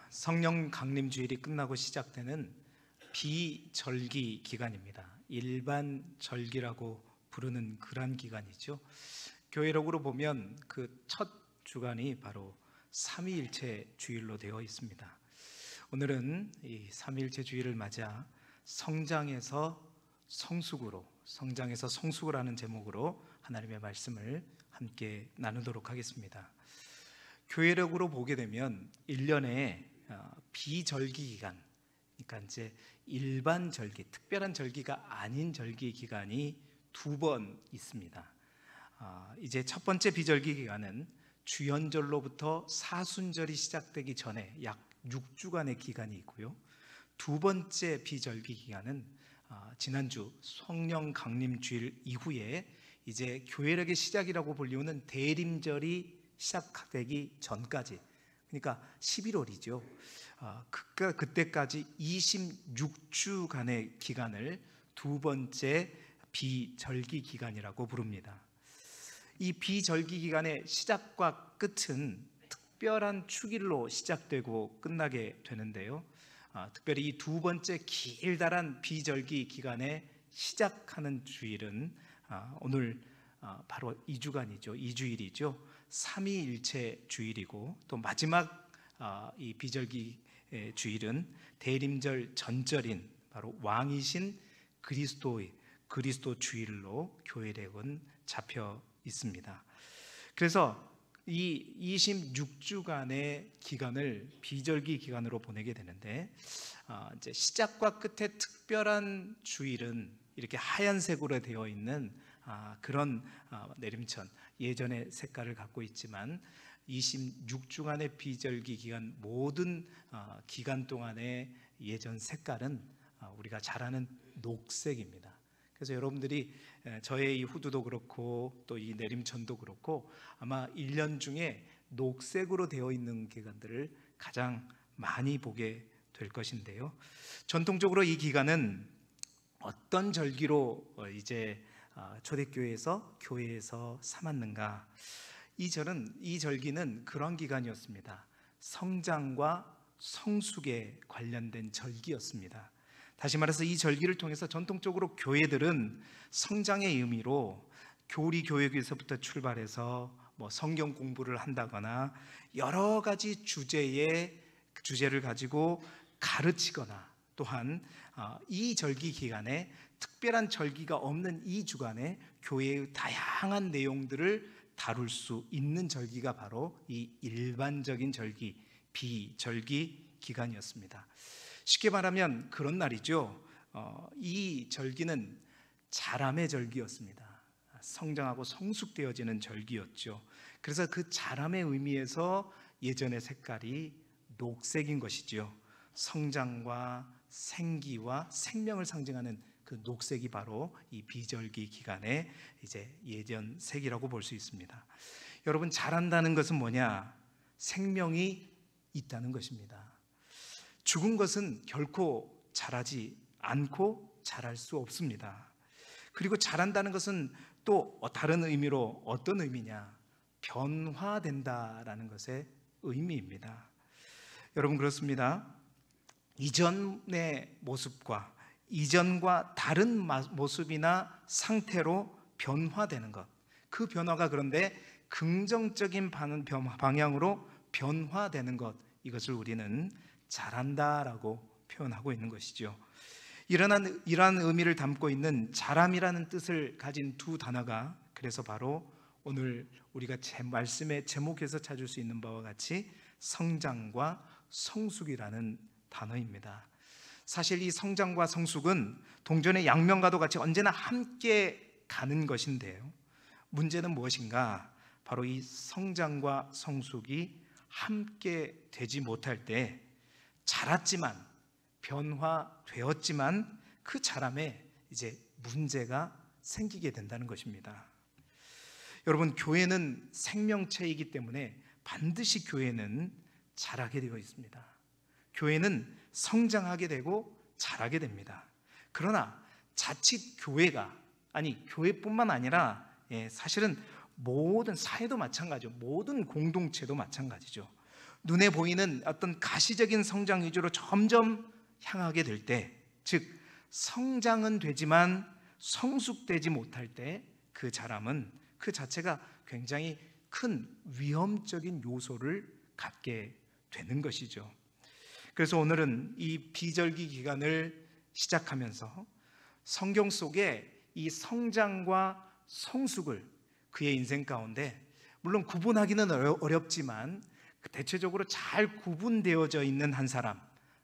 성령 강림 주일이 끝나고 시작되는 비절기 기간입니다. 일반 절기라고 부르는 그런 기간이죠. 교회력으로 보면 그 첫 주간이 바로 삼위일체 주일로 되어 있습니다. 오늘은 이 삼위일체 주일을 맞아 성장에서 성숙으로, 성장에서 성숙을 하는 제목으로 하나님의 말씀을 함께 나누도록 하겠습니다. 교회력으로 보게 되면 1년에 비절기 기간, 그러니까 이제 일반 절기, 특별한 절기가 아닌 절기 기간이 2번 있습니다. 이제 첫 번째 비절기 기간은 주연절로부터 사순절이 시작되기 전에 약 6주간의 기간이 있고요. 두 번째 비절기 기간은 지난주 성령 강림 주일 이후에 이제 교회력의 시작이라고 불리우는 대림절이 시작되기 전까지, 그러니까 11월이죠. 그때까지 26주간의 기간을 두 번째 비절기 기간이라고 부릅니다. 이 비절기 기간의 시작과 끝은 특별한 축일로 시작되고 끝나게 되는데요. 특별히 이 두 번째 길다란 비절기 기간에 시작하는 주일은 오늘 바로 2주간이죠. 2주일이죠. 삼위일체 주일이고, 또 마지막 이 비절기 주일은 대림절 전절인 바로 왕이신 그리스도 주일로 교회력은 잡혀 있습니다. 그래서 이 26주간의 기간을 비절기 기간으로 보내게 되는데, 이제 시작과 끝에 특별한 주일은 이렇게 하얀색으로 되어 있는 그런 내림천, 예전의 색깔을 갖고 있지만 26주간의 비절기 기간 모든 기간 동안의 예전 색깔은 우리가 잘 아는 녹색입니다. 그래서 여러분들이 저의 이 후드도 그렇고 또 이 내림천도 그렇고 아마 1년 중에 녹색으로 되어 있는 기간들을 가장 많이 보게 될 것인데요. 전통적으로 이 기간은 어떤 절기로 이제 초대교회에서 교회에서 삼았는가? 이 절기는 그런 기간이었습니다. 성장과 성숙에 관련된 절기였습니다. 다시 말해서 이 절기를 통해서 전통적으로 교회들은 성장의 의미로 교리 교육에서부터 출발해서 성경 공부를 한다거나 여러 가지 주제를 가지고 가르치거나, 또한 이 절기 기간에 특별한 절기가 없는 이 주간에 교회의 다양한 내용들을 다룰 수 있는 절기가 바로 이 일반적인 절기, 비절기 기간이었습니다. 쉽게 말하면 그런 날이죠. 이 절기는 자람의 절기였습니다. 성장하고 성숙되어지는 절기였죠. 그래서 그 자람의 의미에서 예전의 색깔이 녹색인 것이죠. 성장과 생기와 생명을 상징하는 그 녹색이 바로 이 비절기 기간의 이제 예전 색이라고 볼 수 있습니다. 여러분, 자란다는 것은 뭐냐? 생명이 있다는 것입니다. 죽은 것은 결코 자라지 않고 자랄 수 없습니다. 그리고 자란다는 것은 또 다른 의미로 어떤 의미냐? 변화된다라는 것의 의미입니다. 여러분, 그렇습니다. 이전의 모습과 이전과 다른 모습이나 상태로 변화되는 것, 그 변화가 그런데 긍정적인 방향으로 변화되는 것, 이것을 우리는 자란다라고 표현하고 있는 것이죠. 이러한 의미를 담고 있는 자람이라는 뜻을 가진 두 단어가 그래서 바로 오늘 우리가 말씀의 제목에서 찾을 수 있는 바와 같이 성장과 성숙이라는 단어입니다. 사실 이 성장과 성숙은 동전의 양면과도 같이 언제나 함께 가는 것인데요, 문제는 무엇인가? 바로 이 성장과 성숙이 함께 되지 못할 때 자랐지만, 변화되었지만 그 자람에 이제 문제가 생기게 된다는 것입니다. 여러분, 교회는 생명체이기 때문에 반드시 교회는 자라게 되어 있습니다. 교회는 성장하게 되고 자라게 됩니다. 그러나 자칫 교회뿐만 아니라 사실은 모든 사회도 마찬가지죠. 모든 공동체도 마찬가지죠. 눈에 보이는 어떤 가시적인 성장 위주로 점점 향하게 될 때, 즉 성장은 되지만 성숙되지 못할 때 그 자람은 그 자체가 굉장히 큰 위험적인 요소를 갖게 되는 것이죠. 그래서 오늘은 이 비절기 기간을 시작하면서 성경 속에 이 성장과 성숙을 그의 인생 가운데 물론 구분하기는 어렵지만 대체적으로 잘 구분되어져 있는 한 사람,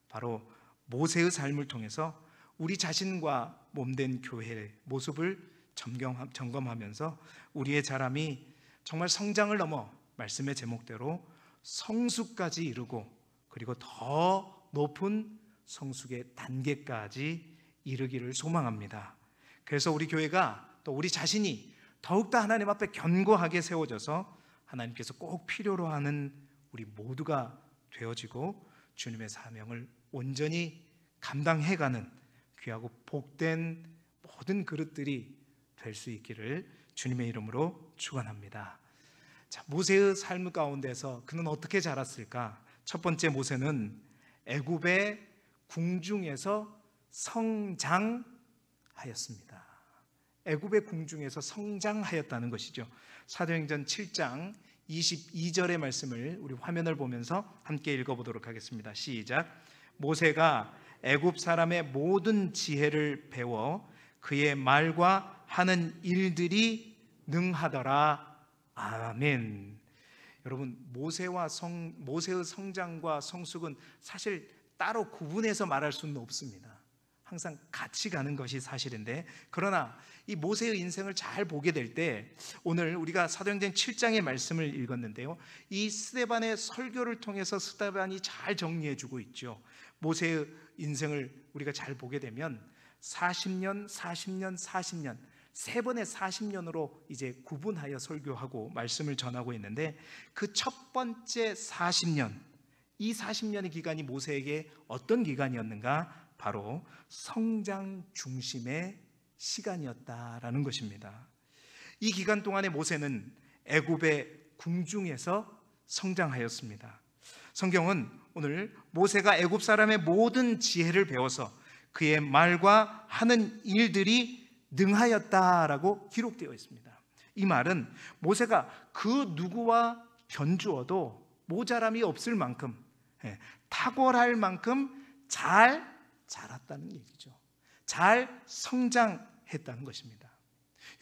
바로 모세의 삶을 통해서 우리 자신과 몸된 교회의 모습을 점검하면서 우리의 자람이 정말 성장을 넘어 말씀의 제목대로 성숙까지 이르고 그리고 더 높은 성숙의 단계까지 이르기를 소망합니다. 그래서 우리 교회가 또 우리 자신이 더욱더 하나님 앞에 견고하게 세워져서 하나님께서 꼭 필요로 하는 우리 모두가 되어지고 주님의 사명을 온전히 감당해가는 귀하고 복된 모든 그릇들이 될 수 있기를 주님의 이름으로 축원합니다. 자, 모세의 삶 가운데서 그는 어떻게 자랐을까? 첫 번째, 모세는 애굽의 궁중에서 성장하였습니다. 애굽의 궁중에서 성장하였다는 것이죠. 사도행전 7장 22절의 말씀을 우리 화면을 보면서 함께 읽어보도록 하겠습니다. 시작. 모세가 애굽 사람의 모든 지혜를 배워 그의 말과 하는 일들이 능하더라. 아멘. 여러분, 모세의 성장과 성숙은 사실 따로 구분해서 말할 수는 없습니다. 항상 같이 가는 것이 사실인데, 그러나 이 모세의 인생을 잘 보게 될 때, 오늘 우리가 사도행전 7장의 말씀을 읽었는데요, 이 스데반의 설교를 통해서 스데반이 잘 정리해주고 있죠. 모세의 인생을 우리가 잘 보게 되면 40년, 40년, 40년, 세 번의 40년으로 이제 구분하여 설교하고 말씀을 전하고 있는데, 그 첫 번째 40년, 이 40년의 기간이 모세에게 어떤 기간이었는가? 바로 성장 중심의 시간이었다라는 것입니다. 이 기간 동안에 모세는 애굽의 궁중에서 성장하였습니다. 성경은 오늘 모세가 애굽 사람의 모든 지혜를 배워서 그의 말과 하는 일들이 능하였다라고 기록되어 있습니다. 이 말은 모세가 그 누구와 견주어도 모자람이 없을 만큼, 탁월할 만큼 잘 자랐다는 얘기죠. 잘 성장했다는 것입니다.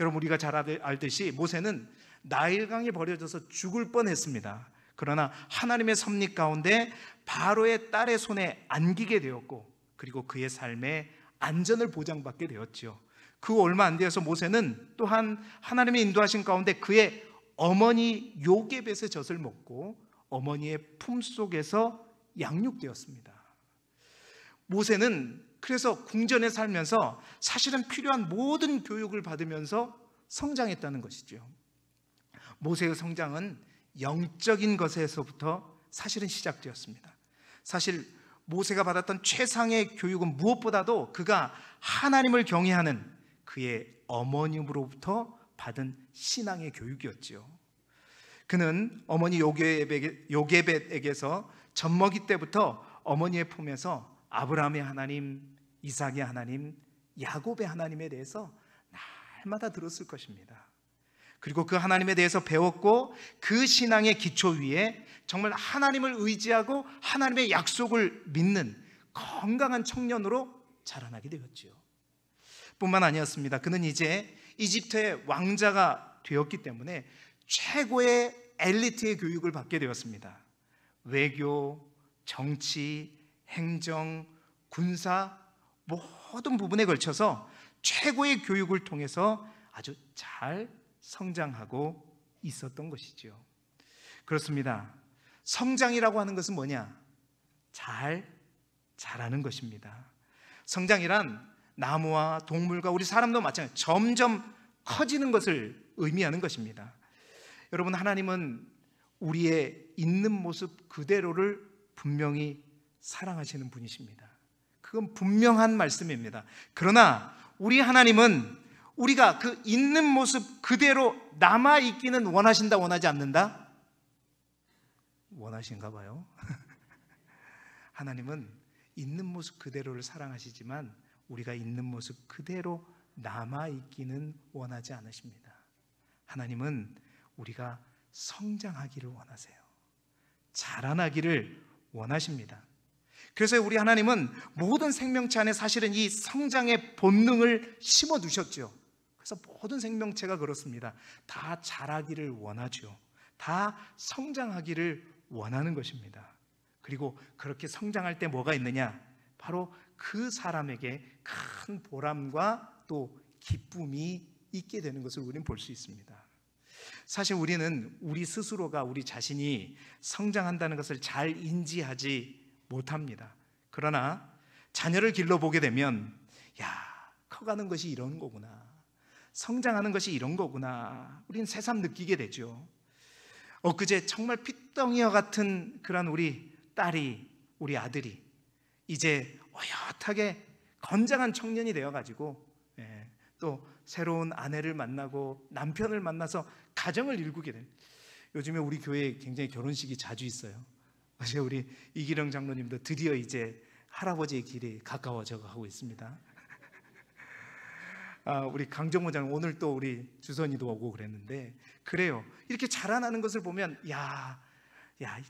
여러분, 우리가 잘 알듯이 모세는 나일강에 버려져서 죽을 뻔했습니다. 그러나 하나님의 섭리 가운데 바로의 딸의 손에 안기게 되었고, 그리고 그의 삶에 안전을 보장받게 되었죠. 그 얼마 안 되어서 모세는 또한 하나님의 인도하신 가운데 그의 어머니 요게벳의 젖을 먹고 어머니의 품속에서 양육되었습니다. 모세는 그래서 궁전에 살면서 사실은 필요한 모든 교육을 받으면서 성장했다는 것이죠. 모세의 성장은 영적인 것에서부터 사실은 시작되었습니다. 사실 모세가 받았던 최상의 교육은 무엇보다도 그가 하나님을 경외하는 그의 어머님으로부터 받은 신앙의 교육이었죠. 그는 어머니 요게벳에게서 젖먹이 때부터 어머니의 품에서 아브라함의 하나님, 이삭의 하나님, 야곱의 하나님에 대해서 날마다 들었을 것입니다. 그리고 그 하나님에 대해서 배웠고, 그 신앙의 기초 위에 정말 하나님을 의지하고 하나님의 약속을 믿는 건강한 청년으로 자라나게 되었지요. 뿐만 아니었습니다. 그는 이제 이집트의 왕자가 되었기 때문에 최고의 엘리트의 교육을 받게 되었습니다. 외교, 정치, 행정, 군사 모든 부분에 걸쳐서 최고의 교육을 통해서 아주 잘 성장하고 있었던 것이죠. 그렇습니다. 성장이라고 하는 것은 뭐냐? 잘 자라는 것입니다. 성장이란 나무와 동물과 우리 사람도 마찬가지로 점점 커지는 것을 의미하는 것입니다. 여러분, 하나님은 우리의 있는 모습 그대로를 분명히 사랑하시는 분이십니다. 그건 분명한 말씀입니다. 그러나 우리 하나님은 우리가 그 있는 모습 그대로 남아있기는 원하신다, 원하지 않는다? 원하신가 봐요. 하나님은 있는 모습 그대로를 사랑하시지만 우리가 있는 모습 그대로 남아있기는 원하지 않으십니다. 하나님은 우리가 성장하기를 원하세요. 자라나기를 원하십니다. 그래서 우리 하나님은 모든 생명체 안에 사실은 이 성장의 본능을 심어 두셨죠. 그래서 모든 생명체가 그렇습니다. 다 자라기를 원하죠. 다 성장하기를 원하는 것입니다. 그리고 그렇게 성장할 때 뭐가 있느냐? 바로 그 사람에게 큰 보람과 또 기쁨이 있게 되는 것을 우리는 볼 수 있습니다. 사실 우리는 우리 스스로가 우리 자신이 성장한다는 것을 잘 인지하지 못합니다. 그러나 자녀를 길러보게 되면 커가는 것이 이런 거구나, 성장하는 것이 이런 거구나, 우리는 새삼 느끼게 되죠. 엊그제 정말 핏덩이와 같은 그런 우리 딸이, 우리 아들이 이제 어엿하게 건장한 청년이 되어가지고 또 새로운 아내를 만나고 남편을 만나서 가정을 일구게 된, 요즘에 우리 교회에 굉장히 결혼식이 자주 있어요. 어제 우리 이기령 장로님도 드디어 이제 할아버지의 길이 가까워져 가고 있습니다. 우리 강정모 장로 오늘 또 우리 주선이도 오고 그랬는데, 그래요. 이렇게 자라나는 것을 보면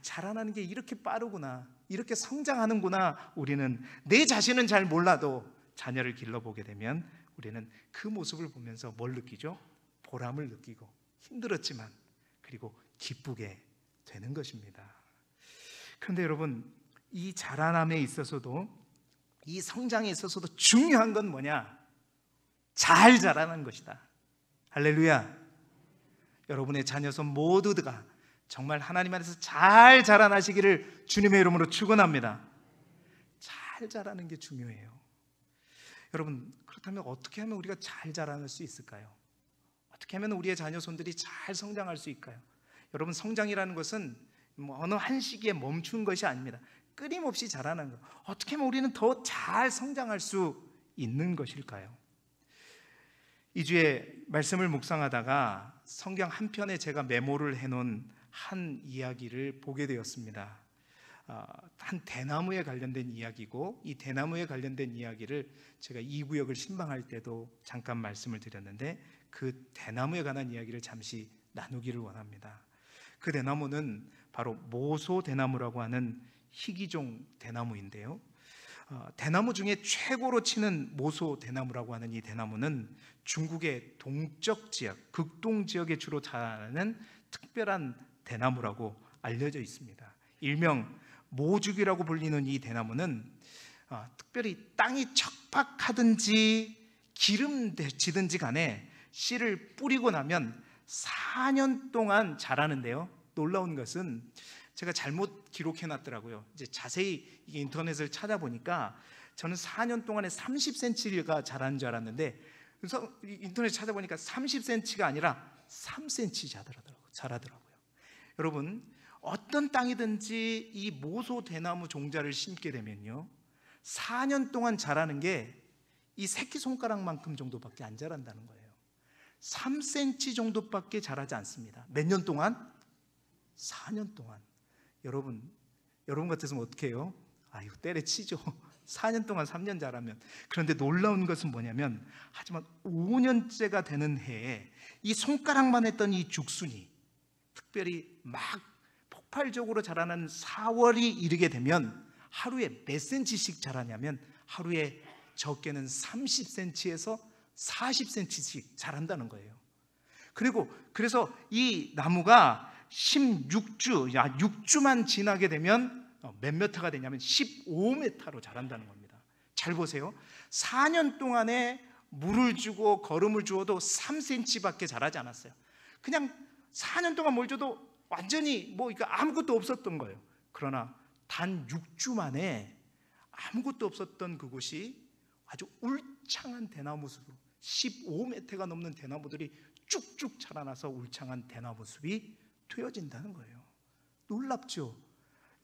자라나는 게 이렇게 빠르구나, 이렇게 성장하는구나. 우리는 내 자신은 잘 몰라도 자녀를 길러보게 되면 우리는 그 모습을 보면서 뭘 느끼죠? 보람을 느끼고 힘들었지만 그리고 기쁘게 되는 것입니다. 그런데 여러분, 이 자라남에 있어서도, 이 성장에 있어서도 중요한 건 뭐냐? 잘 자라는 것이다. 할렐루야. 여러분의 자녀손 모두가 정말 하나님 안에서 잘 자라나시기를 주님의 이름으로 축원합니다. 잘 자라는 게 중요해요. 여러분, 그렇다면 어떻게 하면 우리가 잘 자라날 수 있을까요? 어떻게 하면 우리의 자녀손들이 잘 성장할 수 있을까요? 여러분, 성장이라는 것은 어느 한 시기에 멈춘 것이 아닙니다. 끊임없이 자라는 것. 어떻게 하면 우리는 더 잘 성장할 수 있는 것일까요? 2주에 말씀을 묵상하다가 성경 한편에 제가 메모를 해놓은 한 이야기를 보게 되었습니다. 한 대나무에 관련된 이야기고, 이 대나무에 관련된 이야기를 제가 이 구역을 신방할 때도 잠깐 말씀을 드렸는데, 그 대나무에 관한 이야기를 잠시 나누기를 원합니다. 그 대나무는 바로 모소 대나무라고 하는 희귀종 대나무인데요, 대나무 중에 최고로 치는 모소 대나무라고 하는 이 대나무는 중국의 동쪽 지역, 극동 지역에 주로 자라는 특별한 대나무라고 알려져 있습니다. 일명 모죽이라고 불리는 이 대나무는 특별히 땅이 척박하든지 기름지든지 간에 씨를 뿌리고 나면 4년 동안 자라는데요, 놀라운 것은 제가 잘못 기록해놨더라고요. 이제 자세히 인터넷을 찾아보니까 저는 4년 동안에 30cm가 자라는 줄 알았는데, 그래서 인터넷 찾아보니까 30cm가 아니라 3cm 자라더라고요. 여러분, 어떤 땅이든지 이 모소 대나무 종자를 심게 되면요, 4년 동안 자라는 게 이 새끼손가락만큼 정도밖에 안 자란다는 거예요. 3cm 정도밖에 자라지 않습니다. 몇 년 동안? 4년 동안. 여러분 같았으면 어떻게 해요? 이거 때려치죠. 4년 동안 3년 자라면. 그런데 놀라운 것은 뭐냐면, 하지만 5년째가 되는 해에 이 손가락만 했던 이 죽순이 특별히 막 폭발적으로 자라는 4월이 이르게 되면 하루에 몇 cm씩 자라냐면, 하루에 적게는 30cm에서 40cm씩 자란다는 거예요. 그래서 이 나무가 6주만 지나게 되면 몇 미터가 되냐면 15m로 자란다는 겁니다. 잘 보세요. 4년 동안에 물을 주고 거름을 주어도 3cm밖에 자라지 않았어요. 그냥 4년 동안 뭘 줘도 완전히 아무것도 없었던 거예요. 그러나 단 6주 만에 아무것도 없었던 그곳이 아주 울창한 대나무 숲으로 15m가 넘는 대나무들이 쭉쭉 자라나서 울창한 대나무 숲이 되어진다는 거예요. 놀랍죠?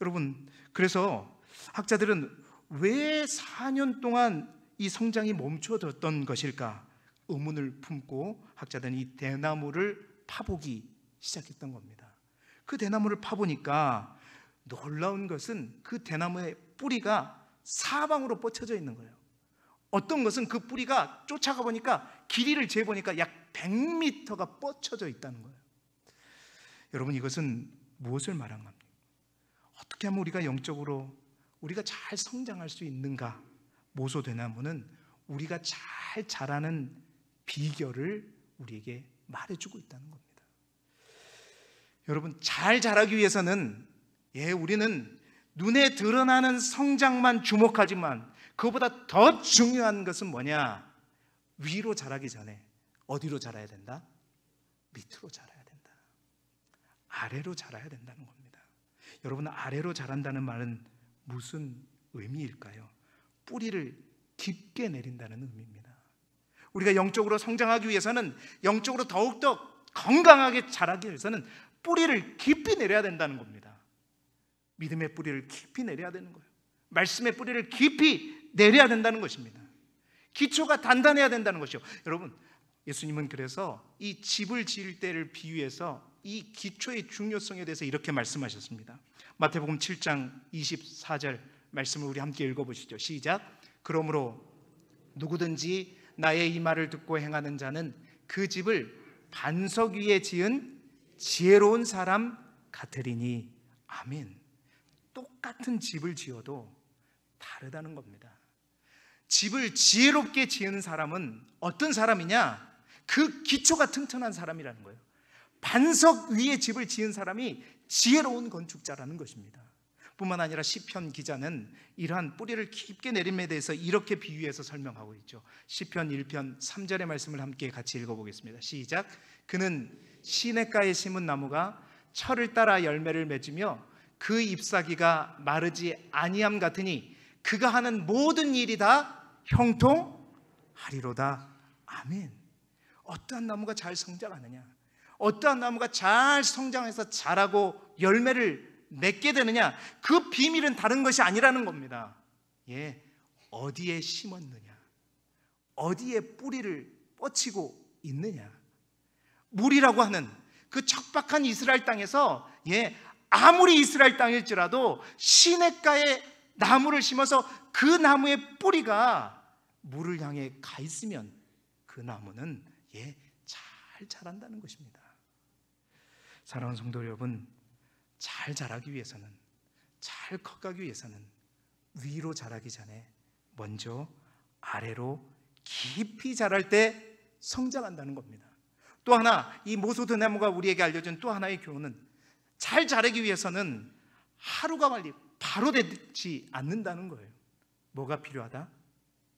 여러분, 그래서 학자들은 왜 4년 동안 이 성장이 멈춰졌던 것일까 의문을 품고 학자들은 이 대나무를 파보기 시작했던 겁니다. 그 대나무를 파보니까 놀라운 것은 그 대나무의 뿌리가 사방으로 뻗쳐져 있는 거예요. 어떤 것은 그 뿌리가 쫓아가 보니까 길이를 재보니까 약 100m가 뻗쳐져 있다는 거예요. 여러분, 이것은 무엇을 말한 겁니까? 어떻게 하면 우리가 영적으로 우리가 잘 성장할 수 있는가? 모소대나무는 우리가 잘 자라는 비결을 우리에게 말해주고 있다는 겁니다. 여러분, 잘 자라기 위해서는 우리는 눈에 드러나는 성장만 주목하지만 그보다 더 중요한 것은 뭐냐? 위로 자라기 전에 어디로 자라야 된다? 밑으로 자라야 된다. 아래로 자라야 된다는 겁니다. 여러분, 아래로 자란다는 말은 무슨 의미일까요? 뿌리를 깊게 내린다는 의미입니다. 우리가 영적으로 성장하기 위해서는, 영적으로 더욱더 건강하게 자라기 위해서는 뿌리를 깊이 내려야 된다는 겁니다. 믿음의 뿌리를 깊이 내려야 되는 거예요. 말씀의 뿌리를 깊이 내려야 된다는 것입니다. 기초가 단단해야 된다는 것이죠. 여러분, 예수님은 그래서 이 집을 지을 때를 비유해서 이 기초의 중요성에 대해서 이렇게 말씀하셨습니다. 마태복음 7장 24절 말씀을 우리 함께 읽어보시죠. 시작. 그러므로 누구든지 나의 이 말을 듣고 행하는 자는 그 집을 반석 위에 지은 지혜로운 사람 같으리니. 아멘. 똑같은 집을 지어도 다르다는 겁니다. 집을 지혜롭게 지은 사람은 어떤 사람이냐? 그 기초가 튼튼한 사람이라는 거예요. 반석 위에 집을 지은 사람이 지혜로운 건축자라는 것입니다. 뿐만 아니라 시편 기자는 이러한 뿌리를 깊게 내림에 대해서 이렇게 비유해서 설명하고 있죠. 시편 1편 3절의 말씀을 함께 같이 읽어보겠습니다. 시작. 그는 시냇가에 심은 나무가 철을 따라 열매를 맺으며 그 잎사귀가 마르지 아니함 같으니 그가 하는 모든 일이 다 형통하리로다. 아멘. 어떠한 나무가 잘 성장하느냐, 어떠한 나무가 잘 성장해서 자라고 열매를 맺게 되느냐, 그 비밀은 다른 것이 아니라는 겁니다. 어디에 심었느냐, 어디에 뿌리를 뻗치고 있느냐. 물이라고 하는 그 척박한 이스라엘 땅에서 아무리 이스라엘 땅일지라도 시냇가에 나무를 심어서 그 나무의 뿌리가 물을 향해 가 있으면 그 나무는 잘 자란다는 것입니다. 사랑하는 성도 여러분, 잘 자라기 위해서는, 잘 커가기 위해서는 위로 자라기 전에 먼저 아래로 깊이 자랄 때 성장한다는 겁니다. 또 하나, 이 모소대나무가 우리에게 알려준 또 하나의 교훈은 잘 자라기 위해서는 하루가 바로 되지 않는다는 거예요. 뭐가 필요하다?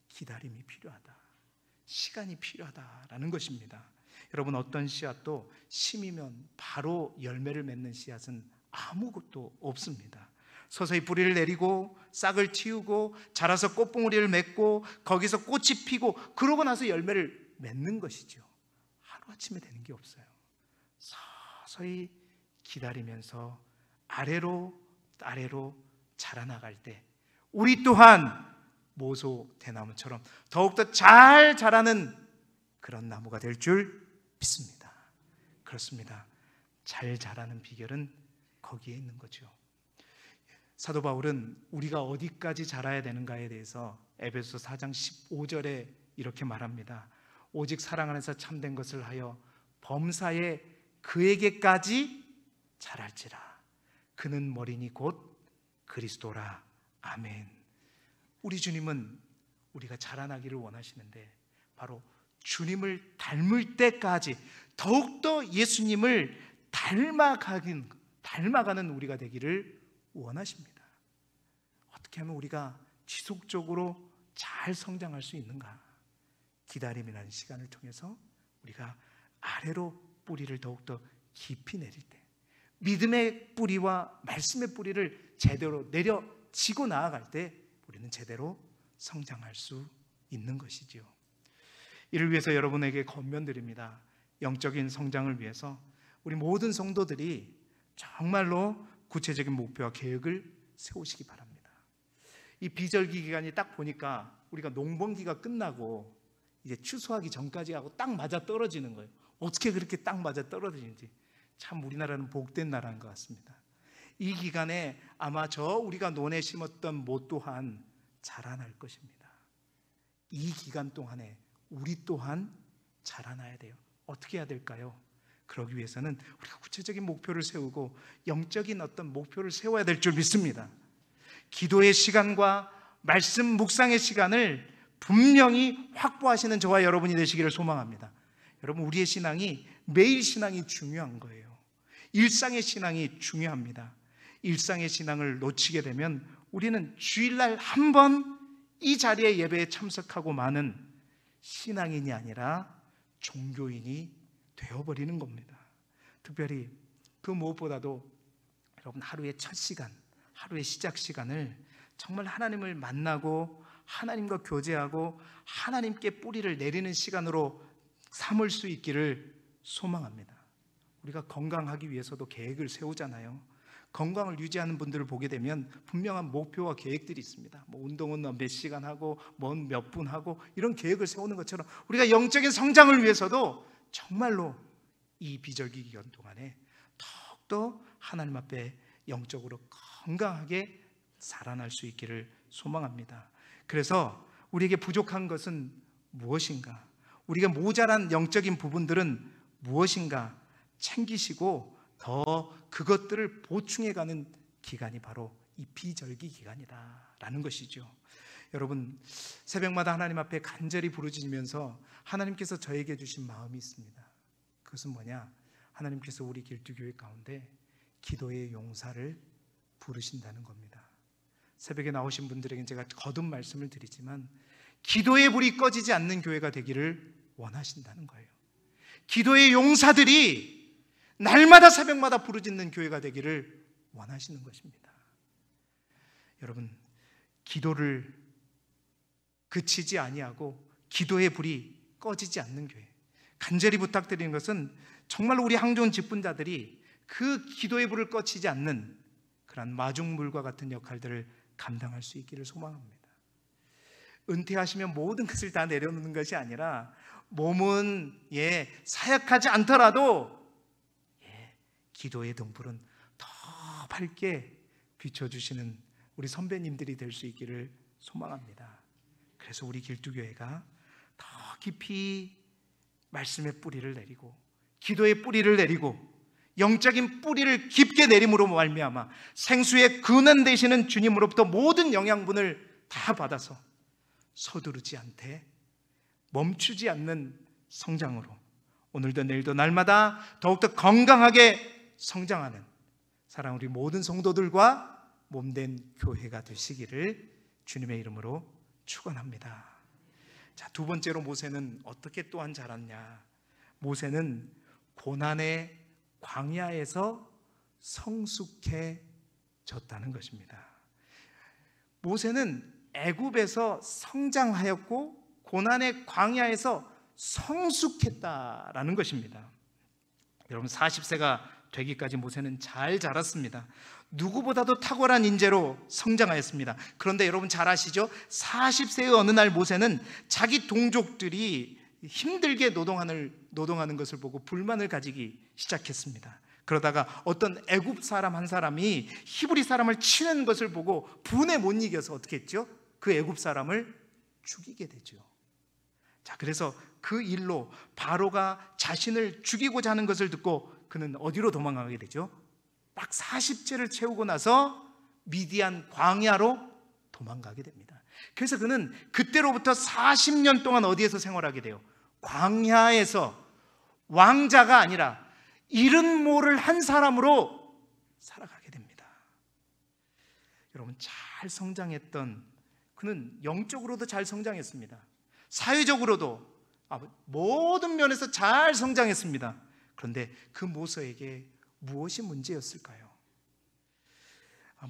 기다림이 필요하다. 시간이 필요하다라는 것입니다. 여러분, 어떤 씨앗도 심으면 바로 열매를 맺는 씨앗은 아무것도 없습니다. 서서히 뿌리를 내리고 싹을 틔우고 자라서 꽃봉오리를 맺고 거기서 꽃이 피고 그러고 나서 열매를 맺는 것이죠. 하루아침에 되는 게 없어요. 서서히 기다리면서 아래로 자라나갈 때 우리 또한 모소대나무처럼 더욱더 잘 자라는 그런 나무가 될 줄 믿습니다. 그렇습니다. 잘 자라는 비결은 거기에 있는 거죠. 사도 바울은 우리가 어디까지 자라야 되는가에 대해서 에베소서 4장 15절에 이렇게 말합니다. 오직 사랑 안에서 참된 것을 하여 범사에 그에게까지 자랄지라. 그는 머리니 곧 그리스도라. 아멘. 우리 주님은 우리가 자라나기를 원하시는데 바로 주님을 닮을 때까지 더욱더 예수님을 닮아가는 우리가 되기를 원하십니다. 어떻게 하면 우리가 지속적으로 잘 성장할 수 있는가? 기다림이라는 시간을 통해서 우리가 아래로 뿌리를 더욱더 깊이 내릴 때, 믿음의 뿌리와 말씀의 뿌리를 제대로 내려지고 나아갈 때 우리는 제대로 성장할 수 있는 것이지요. 이를 위해서 여러분에게 권면드립니다. 영적인 성장을 위해서 우리 모든 성도들이 정말로 구체적인 목표와 계획을 세우시기 바랍니다. 이 비절기 기간이 딱 보니까 우리가 농번기가 끝나고 이제 추수하기 전까지 하고 딱 맞아 떨어지는 거예요. 어떻게 그렇게 딱 맞아 떨어지는지 참 우리나라는 복된 나라인 것 같습니다. 이 기간에 아마 우리가 논에 심었던 못 또한 자라날 것입니다. 이 기간 동안에 우리 또한 자라나야 돼요. 어떻게 해야 될까요? 그러기 위해서는 우리가 구체적인 목표를 세우고 영적인 어떤 목표를 세워야 될 줄 믿습니다. 기도의 시간과 말씀 묵상의 시간을 분명히 확보하시는 저와 여러분이 되시기를 소망합니다. 여러분, 우리의 신앙이 매일 신앙이 중요한 거예요. 일상의 신앙이 중요합니다. 일상의 신앙을 놓치게 되면 우리는 주일날 한 번 이 자리에 예배에 참석하고 마는 신앙인이 아니라 종교인이 되어버리는 겁니다. 특별히 그 무엇보다도 여러분, 하루의 첫 시간, 하루의 시작 시간을 정말 하나님을 만나고 하나님과 교제하고 하나님께 뿌리를 내리는 시간으로 삼을 수 있기를 소망합니다. 우리가 건강하기 위해서도 계획을 세우잖아요. 건강을 유지하는 분들을 보게 되면 분명한 목표와 계획들이 있습니다. 운동은 몇 시간 하고 몇 분 하고 이런 계획을 세우는 것처럼 우리가 영적인 성장을 위해서도 정말로 이 비절기 기간 동안에 더욱더 하나님 앞에 영적으로 건강하게 살아날 수 있기를 소망합니다. 그래서 우리에게 부족한 것은 무엇인가? 우리가 모자란 영적인 부분들은 무엇인가? 챙기시고 더 그것들을 보충해가는 기간이 바로 이 비절기 기간이다라는 것이죠. 여러분, 새벽마다 하나님 앞에 간절히 부르짖으면서 하나님께서 저에게 주신 마음이 있습니다. 그것은 뭐냐? 하나님께서 우리 길두교회 가운데 기도의 용사를 부르신다는 겁니다. 새벽에 나오신 분들에게 제가 거듭 말씀을 드리지만 기도의 불이 꺼지지 않는 교회가 되기를 원하신다는 거예요. 기도의 용사들이 날마다 새벽마다 부르짖는 교회가 되기를 원하시는 것입니다. 여러분, 기도를 그치지 아니하고 기도의 불이 꺼지지 않는 교회, 간절히 부탁드리는 것은 정말로 우리 항존 직분자들이 그 기도의 불을 꺼치지 않는 그런 마중물과 같은 역할들을 감당할 수 있기를 소망합니다. 은퇴하시면 모든 것을 다 내려놓는 것이 아니라 몸은 사역하지 않더라도 기도의 등불은 더 밝게 비춰주시는 우리 선배님들이 될 수 있기를 소망합니다. 그래서 우리 길두교회가 더 깊이 말씀의 뿌리를 내리고 기도의 뿌리를 내리고 영적인 뿌리를 깊게 내림으로 말미암아 생수의 근원 되시는 주님으로부터 모든 영양분을 다 받아서 서두르지 않되 멈추지 않는 성장으로 오늘도 내일도 날마다 더욱더 건강하게 성장하는 사랑 우리 모든 성도들과 몸된 교회가 되시기를 주님의 이름으로 축원합니다. 자, 두 번째로 모세는 어떻게 또한 자랐냐? 모세는 고난의 광야에서 성숙해졌다는 것입니다. 모세는 애굽에서 성장하였고 고난의 광야에서 성숙했다라는 것입니다. 여러분, 40세가 되기까지 모세는 잘 자랐습니다. 누구보다도 탁월한 인재로 성장하였습니다. 그런데 여러분 잘 아시죠? 40세의 어느 날 모세는 자기 동족들이 힘들게 노동하는 것을 보고 불만을 가지기 시작했습니다. 그러다가 어떤 애굽 사람 한 사람이 히브리 사람을 치는 것을 보고 분에 못 이겨서 어떻게 했죠? 그 애굽 사람을 죽이게 되죠. 자, 그래서 그 일로 바로가 자신을 죽이고자 하는 것을 듣고 그는 어디로 도망가게 되죠? 딱 40제를 채우고 나서 미디안 광야로 도망가게 됩니다. 그래서 그는 그때로부터 40년 동안 어디에서 생활하게 돼요? 광야에서 왕자가 아니라 이른 모를 한 사람으로 살아가게 됩니다. 여러분, 잘 성장했던 그는 영적으로도 잘 성장했습니다. 사회적으로도 모든 면에서 잘 성장했습니다. 그런데 그 모세에게 무엇이 문제였을까요?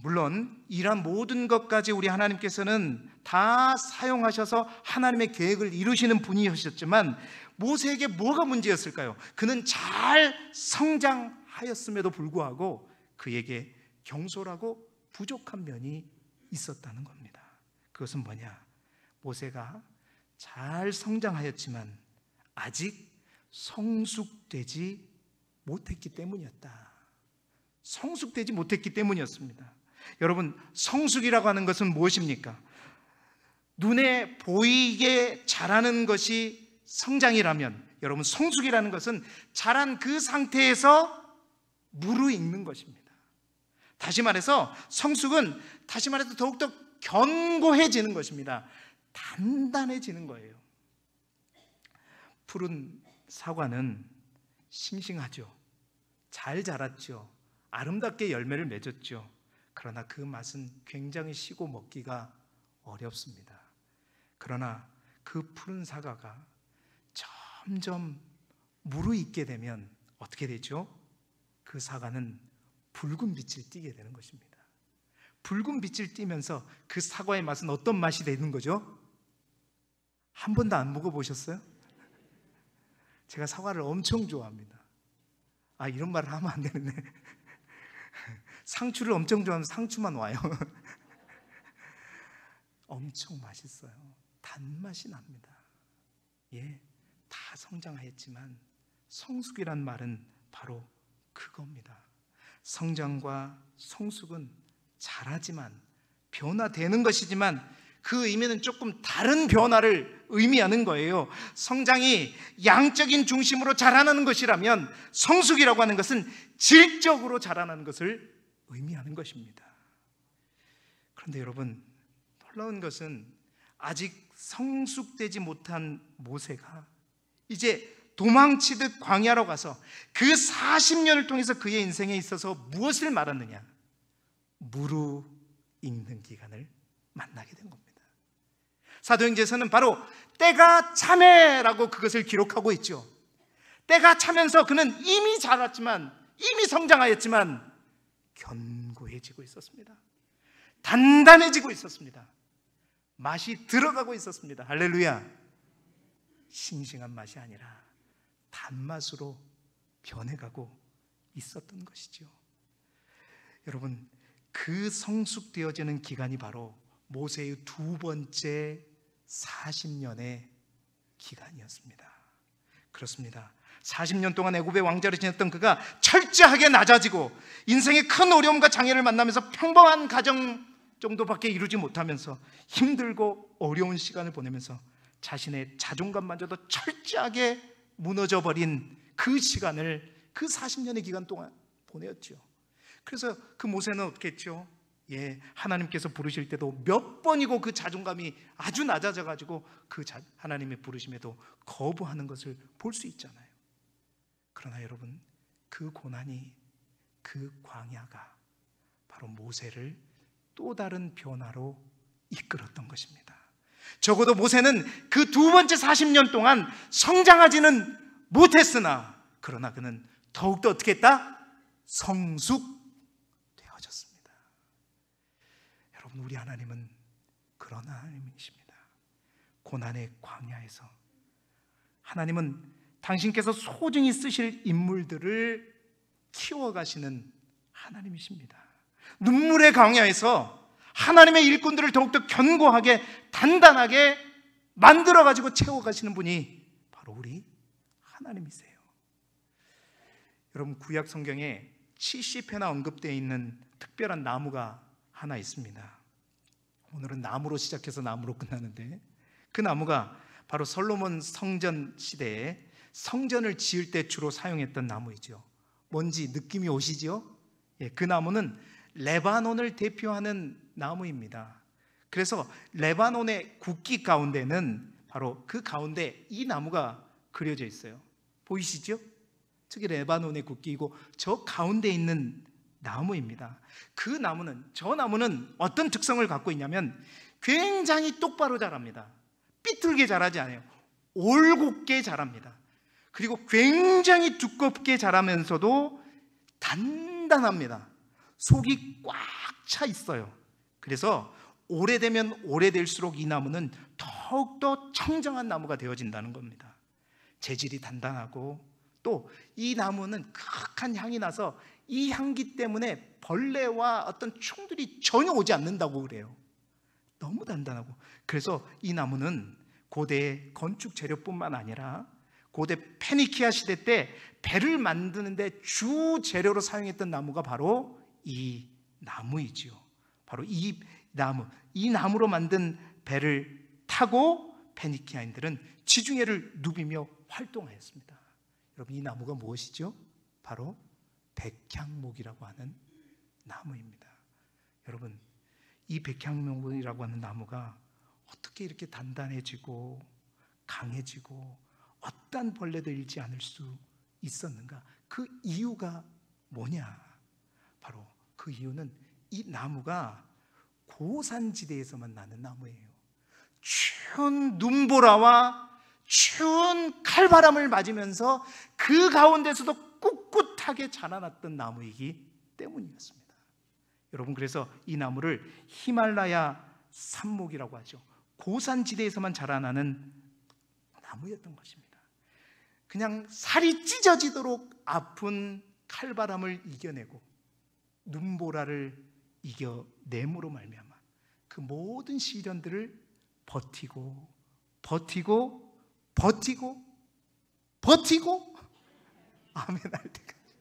물론 이러한 모든 것까지 우리 하나님께서는 다 사용하셔서 하나님의 계획을 이루시는 분이셨지만 모세에게 뭐가 문제였을까요? 그는 잘 성장하였음에도 불구하고 그에게 경솔하고 부족한 면이 있었다는 겁니다. 그것은 뭐냐? 모세가 잘 성장하였지만 아직 성숙되지 못했기 때문이었다. 성숙되지 못했기 때문이었습니다. 여러분, 성숙이라고 하는 것은 무엇입니까? 눈에 보이게 자라는 것이 성장이라면, 여러분, 성숙이라는 것은 자란 그 상태에서 무르익는 것입니다. 다시 말해서 성숙은 다시 말해서 더욱더 견고해지는 것입니다. 단단해지는 거예요. 푸른 사과는 싱싱하죠. 잘 자랐죠. 아름답게 열매를 맺었죠. 그러나 그 맛은 굉장히 시고 먹기가 어렵습니다. 그러나 그 푸른 사과가 점점 무르익게 되면 어떻게 되죠? 그 사과는 붉은 빛을 띠게 되는 것입니다. 붉은 빛을 띠면서 그 사과의 맛은 어떤 맛이 되는 거죠? 한 번도 안 먹어보셨어요? 제가 사과를 엄청 좋아합니다. 이런 말을 하면 안 되는데 상추를 엄청 좋아하면 상추만 와요. 엄청 맛있어요. 단맛이 납니다. 다 성장하였지만 성숙이란 말은 바로 그겁니다. 성장과 성숙은 자라지만 변화되는 것이지만 그 의미는 조금 다른 변화를 의미하는 거예요. 성장이 양적인 중심으로 자라나는 것이라면 성숙이라고 하는 것은 질적으로 자라나는 것을 의미하는 것입니다. 그런데 여러분, 놀라운 것은 아직 성숙되지 못한 모세가 이제 도망치듯 광야로 가서 그 40년을 통해서 그의 인생에 있어서 무엇을 말하느냐? 무르익는 기간을 만나게 된 겁니다. 사도행전에서는 바로 때가 차매라고 그것을 기록하고 있죠. 때가 차면서 그는 이미 자랐지만, 이미 성장하였지만 견고해지고 있었습니다. 단단해지고 있었습니다. 맛이 들어가고 있었습니다. 할렐루야. 싱싱한 맛이 아니라 단맛으로 변해가고 있었던 것이죠. 여러분, 그 성숙되어지는 기간이 바로 모세의 두 번째 40년의 기간이었습니다. 그렇습니다. 40년 동안 애굽의 왕자로 지냈던 그가 철저하게 낮아지고 인생의 큰 어려움과 장애를 만나면서 평범한 가정 정도밖에 이루지 못하면서 힘들고 어려운 시간을 보내면서 자신의 자존감마저도 철저하게 무너져버린 그 시간을 그 40년의 기간 동안 보냈죠. 그래서 그 모세는 어떻게 했죠? 하나님께서 부르실 때도 몇 번이고 그 자존감이 아주 낮아져가지고 그 하나님의 부르심에도 거부하는 것을 볼 수 있잖아요. 그러나 여러분, 그 고난이, 그 광야가 바로 모세를 또 다른 변화로 이끌었던 것입니다. 적어도 모세는 그 두 번째 40년 동안 성장하지는 못했으나 그러나 그는 더욱더 어떻게 했다? 성숙되어졌습니다. 여러분, 우리 하나님은 그런 하나님이십니다. 고난의 광야에서 하나님은 당신께서 소중히 쓰실 인물들을 키워가시는 하나님이십니다. 눈물의 광야에서 하나님의 일꾼들을 더욱더 견고하게 단단하게 만들어가지고 채워가시는 분이 바로 우리 하나님이세요. 여러분, 구약 성경에 70회나 언급되어 있는 특별한 나무가 하나 있습니다. 오늘은 나무로 시작해서 나무로 끝나는데 그 나무가 바로 솔로몬 성전 시대에 성전을 지을 때 주로 사용했던 나무이죠. 뭔지 느낌이 오시죠? 그 나무는 레바논을 대표하는 나무입니다. 그래서 레바논의 국기 가운데는 바로 그 가운데 이 나무가 그려져 있어요. 보이시죠? 저게 레바논의 국기이고 저 가운데 있는 나무입니다. 저 나무는 어떤 특성을 갖고 있냐면 굉장히 똑바로 자랍니다. 삐뚤게 자라지 않아요. 올곧게 자랍니다. 그리고 굉장히 두껍게 자라면서도 단단합니다. 속이 꽉 차 있어요. 그래서 오래되면 오래될수록 이 나무는 더욱더 청정한 나무가 되어진다는 겁니다. 재질이 단단하고 또 이 나무는 극한 향이 나서 이 향기 때문에 벌레와 어떤 충들이 전혀 오지 않는다고 그래요. 너무 단단하고, 그래서 이 나무는 고대의 건축 재료뿐만 아니라 고대 페니키아 시대 때 배를 만드는데 주 재료로 사용했던 나무가 바로 이 나무이지요. 바로 이 나무로 만든 배를 타고 페니키아인들은 지중해를 누비며 활동하였습니다. 여러분, 이 나무가 무엇이죠? 바로 백향목이라고 하는 나무입니다. 여러분, 이 백향목이라고 하는 나무가 어떻게 이렇게 단단해지고 강해지고 어떠한 벌레도 일지 않을 수 있었는가? 그 이유가 뭐냐? 바로 그 이유는 이 나무가 고산지대에서만 나는 나무예요. 추운 눈보라와 추운 칼바람을 맞으면서 그 가운데서도 꿋꿋하게 자라났던 나무이기 때문이었습니다. 여러분, 그래서 이 나무를 히말라야 산목이라고 하죠. 고산지대에서만 자라나는 나무였던 것입니다. 그냥 살이 찢어지도록 아픈 칼바람을 이겨내고 눈보라를 이겨냄으로 말미암아 그 모든 시련들을 버티고 아멘 할 때까지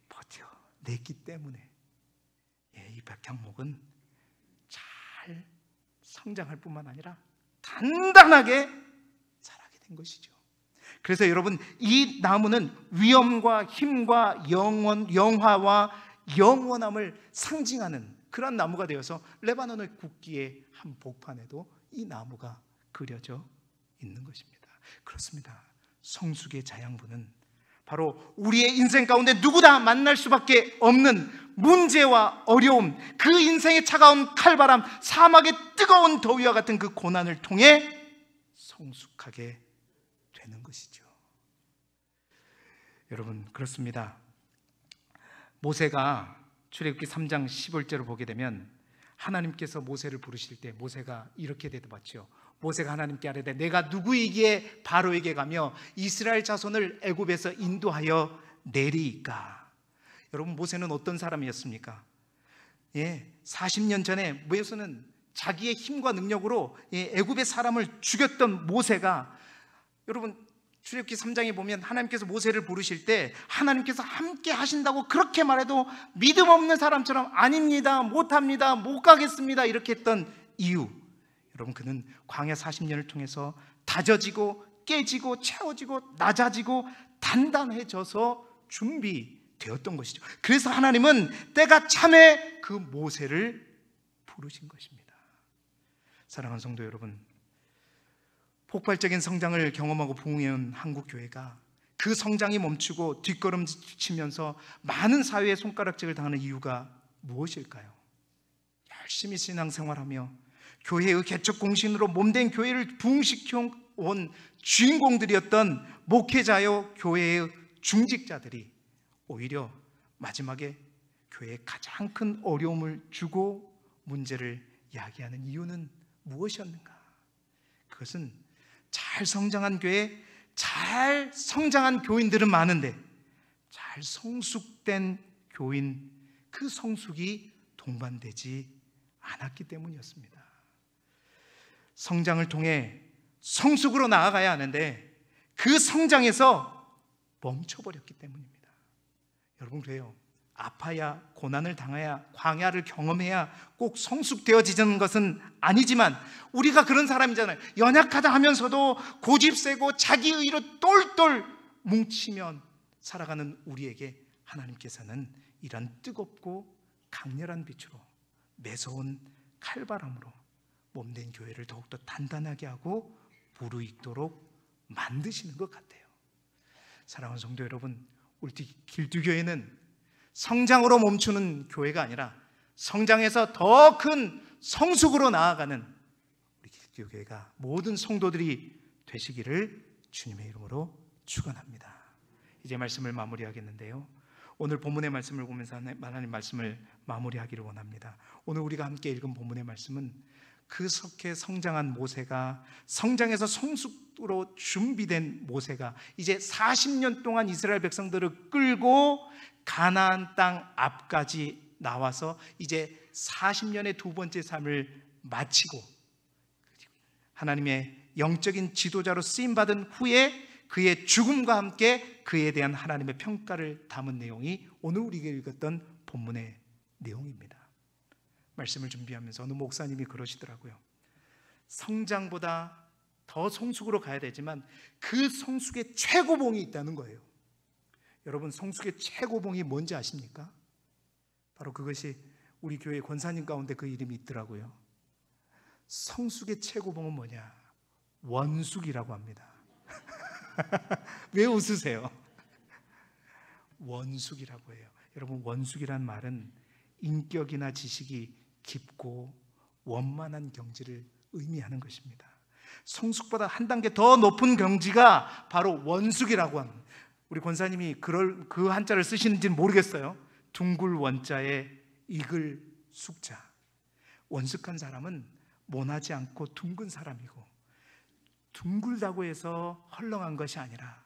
버텨냈기 때문에 이 백향목은 잘 성장할 뿐만 아니라 단단하게 자라게 된 것이죠. 그래서 여러분, 이 나무는 위엄과 힘과 영화와 영원함을 상징하는 그런 나무가 되어서 레바논의 국기의 한 복판에도 이 나무가 그려져 있는 것입니다. 그렇습니다. 성숙의 자양분은 바로 우리의 인생 가운데 누구나 만날 수밖에 없는 문제와 어려움, 그 인생의 차가운 칼바람, 사막의 뜨거운 더위와 같은 그 고난을 통해 성숙하게 되는 것이죠. 여러분, 그렇습니다. 모세가 출애굽기 3장 15절을 보게 되면 하나님께서 모세를 부르실 때 모세가 이렇게 대답하죠. 모세가 하나님께 아뢰되 내가 누구이기에 바로에게 가며 이스라엘 자손을 애굽에서 인도하여 내리이까. 여러분, 모세는 어떤 사람이었습니까? 40년 전에 모세는 자기의 힘과 능력으로 애굽의 사람을 죽였던 모세가, 여러분 출애굽기 3장에 보면 하나님께서 모세를 부르실 때 하나님께서 함께 하신다고 그렇게 말해도 믿음 없는 사람처럼 아닙니다, 못합니다, 못 가겠습니다 이렇게 했던 이유, 여러분 그는 광야 40년을 통해서 다져지고 깨지고 채워지고 낮아지고 단단해져서 준비되었던 것이죠. 그래서 하나님은 때가 참에 그 모세를 부르신 것입니다. 사랑하는 성도 여러분, 폭발적인 성장을 경험하고 부흥해온 한국교회가 그 성장이 멈추고 뒷걸음치면서 많은 사회의 손가락질을 당하는 이유가 무엇일까요? 열심히 신앙생활하며 교회의 개척 공신으로 몸된 교회를 부흥시켜온 주인공들이었던 목회자요 교회의 중직자들이 오히려 마지막에 교회에 가장 큰 어려움을 주고 문제를 야기하는 이유는 무엇이었는가? 그것은 잘 성장한 교회, 잘 성장한 교인들은 많은데 잘 성숙된 교인, 그 성숙이 동반되지 않았기 때문이었습니다. 성장을 통해 성숙으로 나아가야 하는데 그 성장에서 멈춰버렸기 때문입니다. 여러분, 그래요. 아파야, 고난을 당해야, 광야를 경험해야 꼭 성숙되어지는 것은 아니지만 우리가 그런 사람이잖아요. 연약하다 하면서도 고집세고 자기 의로 똘똘 뭉치면 살아가는 우리에게 하나님께서는 이런 뜨겁고 강렬한 빛으로 매서운 칼바람으로 몸된 교회를 더욱더 단단하게 하고 무르익도록 만드시는 것 같아요. 사랑하는 성도 여러분, 우리 길두교회는 성장으로 멈추는 교회가 아니라 성장해서 더 큰 성숙으로 나아가는 우리 길두교회가 모든 성도들이 되시기를 주님의 이름으로 축원합니다. 이제 말씀을 마무리하겠는데요, 오늘 본문의 말씀을 보면서 하나님 말씀을 마무리하기를 원합니다. 오늘 우리가 함께 읽은 본문의 말씀은 그렇게 성장한 모세가, 성장해서 성숙으로 준비된 모세가 이제 40년 동안 이스라엘 백성들을 끌고 가나안 땅 앞까지 나와서 이제 40년의 두 번째 삶을 마치고 하나님의 영적인 지도자로 쓰임받은 후에 그의 죽음과 함께 그에 대한 하나님의 평가를 담은 내용이 오늘 우리가 읽었던 본문의 내용입니다. 말씀을 준비하면서 어느 목사님이 그러시더라고요. 성장보다 더 성숙으로 가야 되지만 그 성숙의 최고봉이 있다는 거예요. 여러분, 성숙의 최고봉이 뭔지 아십니까? 바로 그것이 우리 교회 권사님 가운데 그 이름이 있더라고요. 성숙의 최고봉은 뭐냐? 원숙이라고 합니다. 왜 웃으세요? 원숙이라고 해요. 여러분, 원숙이란 말은 인격이나 지식이 깊고 원만한 경지를 의미하는 것입니다. 성숙보다 한 단계 더 높은 경지가 바로 원숙이라고 합니다. 우리 권사님이 그 한자를 쓰시는지는 모르겠어요. 둥글 원자에 익을 숙자. 원숙한 사람은 모나지 않고 둥근 사람이고, 둥글다고 해서 헐렁한 것이 아니라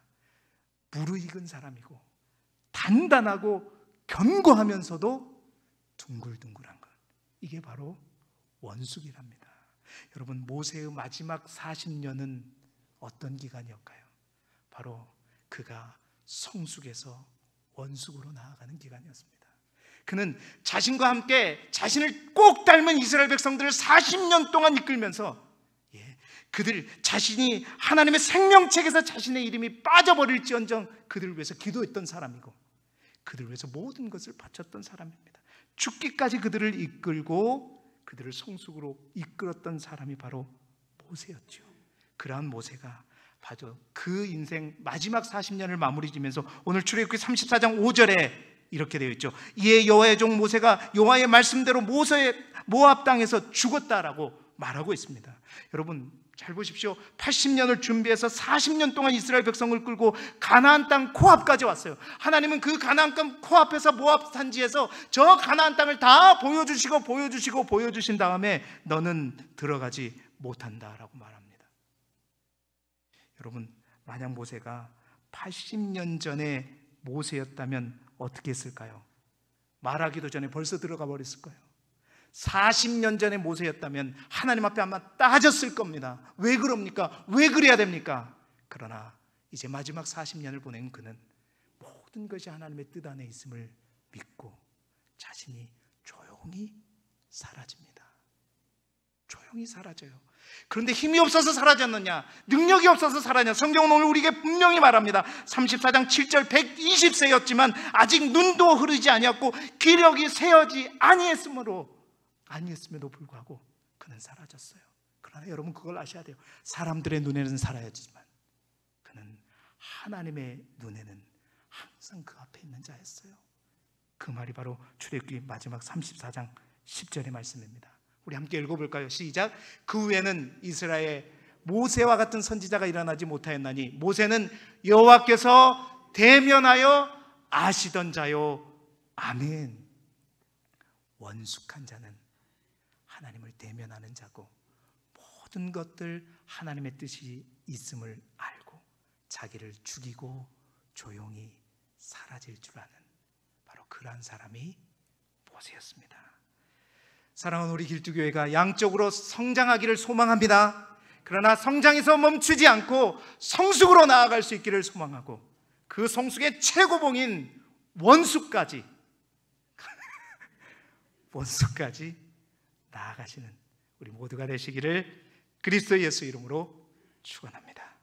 무르익은 사람이고, 단단하고 견고하면서도 둥글둥글한 것, 이게 바로 원숙이랍니다. 여러분, 모세의 마지막 40년은 어떤 기간이었까요? 바로 그가 성숙에서 원숙으로 나아가는 기간이었습니다. 그는 자신과 함께 자신을 꼭 닮은 이스라엘 백성들을 40년 동안 이끌면서 그들 자신이 하나님의 생명책에서 자신의 이름이 빠져버릴지언정 그들을 위해서 기도했던 사람이고, 그들을 위해서 모든 것을 바쳤던 사람입니다. 죽기까지 그들을 이끌고 그들을 성숙으로 이끌었던 사람이 바로 모세였죠. 그러한 모세가 바로 그 인생 마지막 40년을 마무리 지면서 오늘 출애굽기 34장 5절에 이렇게 되어 있죠. 이에 여호와의 종 모세가 여호와의 말씀대로 모압 땅에서 죽었다라고 말하고 있습니다. 여러분, 잘 보십시오. 80년을 준비해서 40년 동안 이스라엘 백성을 끌고 가나안 땅 코앞까지 왔어요. 하나님은 그 가나안 땅 코앞에서 모압 산지에서 저 가나안 땅을 다 보여주신 다음에 너는 들어가지 못한다라고 말합니다. 여러분, 만약 모세가 80년 전에 모세였다면 어떻게 했을까요? 말하기도 전에 벌써 들어가 버렸을 거예요. 40년 전에 모세였다면 하나님 앞에 아마 따졌을 겁니다. 왜 그럽니까? 왜 그래야 됩니까? 그러나 이제 마지막 40년을 보낸 그는 모든 것이 하나님의 뜻 안에 있음을 믿고 자신이 조용히 사라집니다. 조용히 사라져요. 그런데 힘이 없어서 사라졌느냐? 능력이 없어서 사라졌느냐? 성경은 오늘 우리에게 분명히 말합니다. 34장 7절 120세였지만 아직 눈도 흐르지 아니었고 기력이 새어지 아니했음에도 불구하고 그는 사라졌어요. 그러나 여러분, 그걸 아셔야 돼요. 사람들의 눈에는 사라졌지만 그는 하나님의 눈에는 항상 그 앞에 있는 자였어요. 그 말이 바로 출애굽기 마지막 34장 10절의 말씀입니다. 우리 함께 읽어볼까요? 시작. 그 후에는 이스라엘 모세와 같은 선지자가 일어나지 못하였나니 모세는 여호와께서 대면하여 아시던 자요. 아멘. 원숙한 자는 하나님을 대면하는 자고 모든 것들 하나님의 뜻이 있음을 알고 자기를 죽이고 조용히 사라질 줄 아는 바로 그러한 사람이 모세였습니다. 사랑하는 우리 길두교회가 양적으로 성장하기를 소망합니다. 그러나 성장에서 멈추지 않고 성숙으로 나아갈 수 있기를 소망하고 그 성숙의 최고봉인 원숙까지 나아가시는 우리 모두가 되시기를 그리스도 예수 이름으로 축원합니다.